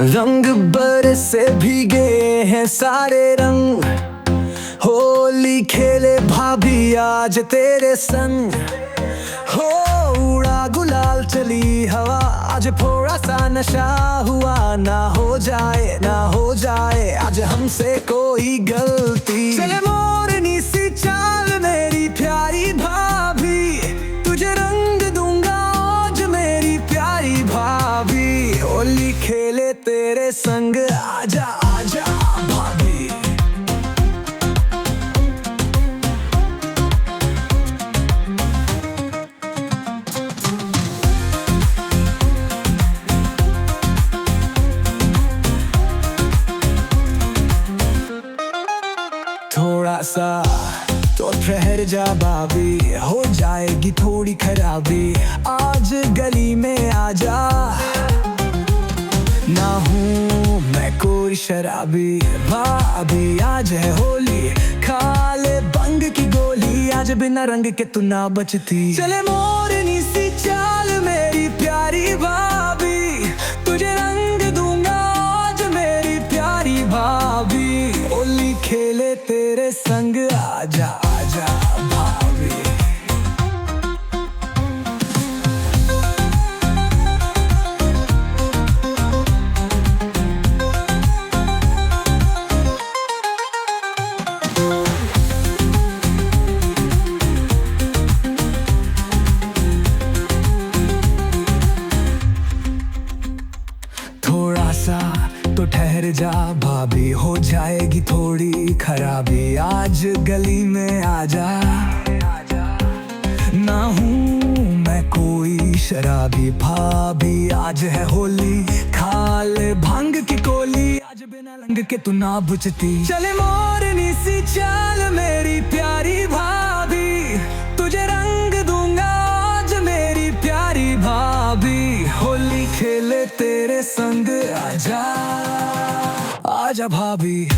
रंग बरसे भीगे हैं सारे रंग। होली खेले भाभी आज तेरे संग। हो उड़ा गुलाल चली हवा, आज थोड़ा सा नशा हुआ। ना हो जाए ना हो जाए आज हमसे कोई गलती। चले मोरनी सी चाल मेरी प्यारी भाभी, तुझे रंग दूंगा आज मेरी प्यारी भाभी। होली खेले तेरे संग, आजा आजा भाभी। थोड़ा सा तो ठहर जा भाभी, हो जाएगी थोड़ी खराबी। आज गली में आजा, ना हूँ मैं कोई शराबी। भाभी आज है होली, खा ले बंग की गोली। आज बिना रंग के तू ना बचती। चले मोरनी सी चाल मेरी प्यारी भाभी, तुझे रंग दूंगा आज मेरी प्यारी भाभी। होली खेले तेरे संग, आजा आजा भाभी। थोड़ा सा तो ठहर जा भाभी, हो जाएगी थोड़ी खराबी। आज गली में आजा, ना हूँ मैं कोई शराबी। भाभी आज है होली, खा ले भांग की गोली। आज बिना रंग के तू ना बुझती। चले मोरनी सी चाल मेरी प्यारी भाभी, तुझे रंग दूंगा आज मेरी प्यारी भाभी। होली खेले तेरे संग, आजा आजा भाभी।